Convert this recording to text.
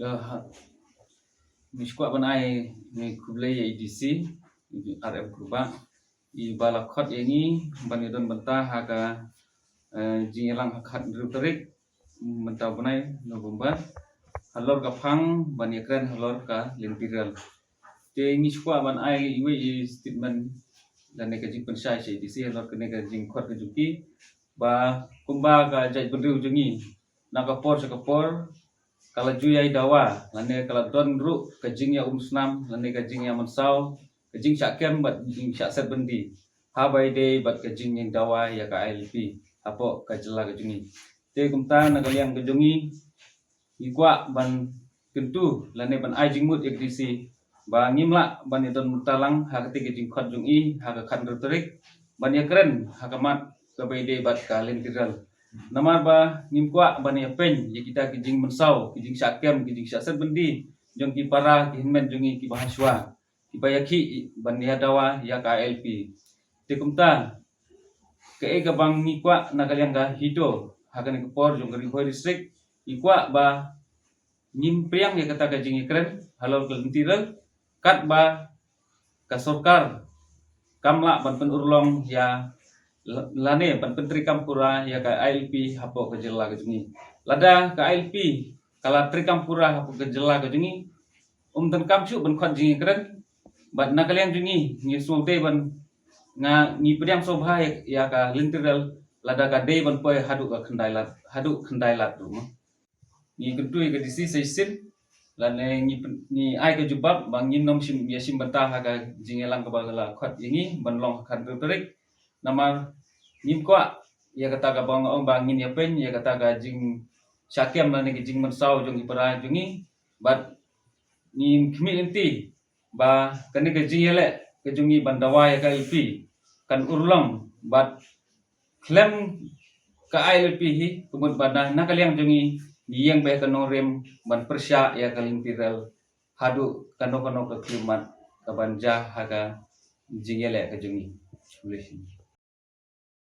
dah miskwa ban ai ni kublai ADC RF grupa I balakot ini ban idon benta haga jingelang hakat drutrik benta bunai November halor ka phang ban yakren halor ka limpiral te miskwa ban ai iwe statement dan neka jing pensai se ADC halor ka neka jing khot ka juki ba kumba ka jai bedru jungi nakapor sakapor kala juyai dawa lane kala don ru kajing ya snam lane kajing ya mansau kajing syakem bat jing syakset bendi habai de bat kajing yang dawa ya ka ILP apo kajela kajungi te kumta nagaliang kajungi ikwa ban kentu lane ban ajing mut ADC ba ngimla ban idon mutalang hakati kajing khot jungi hakakan retorik ban yakren hakamat kabai de bat kalin kiral namar ba ngimkwa ban yapen ya kita kijing mensau kijing syakem kijing syakset bendi jong ki para ki hinmen jongi ki bahaswa ki bayaki ban ya dawa ya ka ILP te kumta ke ga bang ngikwa nakaliang ga hido hagan ke por jong gari hoi distrik ikwa ba ngimpriang ya kata kajing ikren halal kelentiral kat ba ka sorkar kamla ban penurlong ya lane ban pentri kampura ya ka ILP hapo kejela kejungi lada ka ILP kala tri kampura hapo kejela kejungi ten kamsu ban khot jingi keren bat nakalian jungi ngi sote ban nga ngi pedang sobha ya ka lintiral lada ka de ban poi hadu khandailat tu ngi kentui ka disi seisin lane ngi ai ka jubab bang ngi nom sim ya sim bantah ka jingelang ka bagala khot jingi ban long khan terik namar ngimkwa ya kata ka bang ong bangin ya pen ya kata ka jing syakem lane ki jing mensau jong ipara jungi bat ngim khmi inti ba kane ka jing yele ke jungi bandawa ya ka ILP kan urlong bat klem ka ILP hi kumut banda nakaliang jungi yang be kanorem ban persya ya kalimpiral hadu kano ka klimat ka banja haga jing yele ka jungi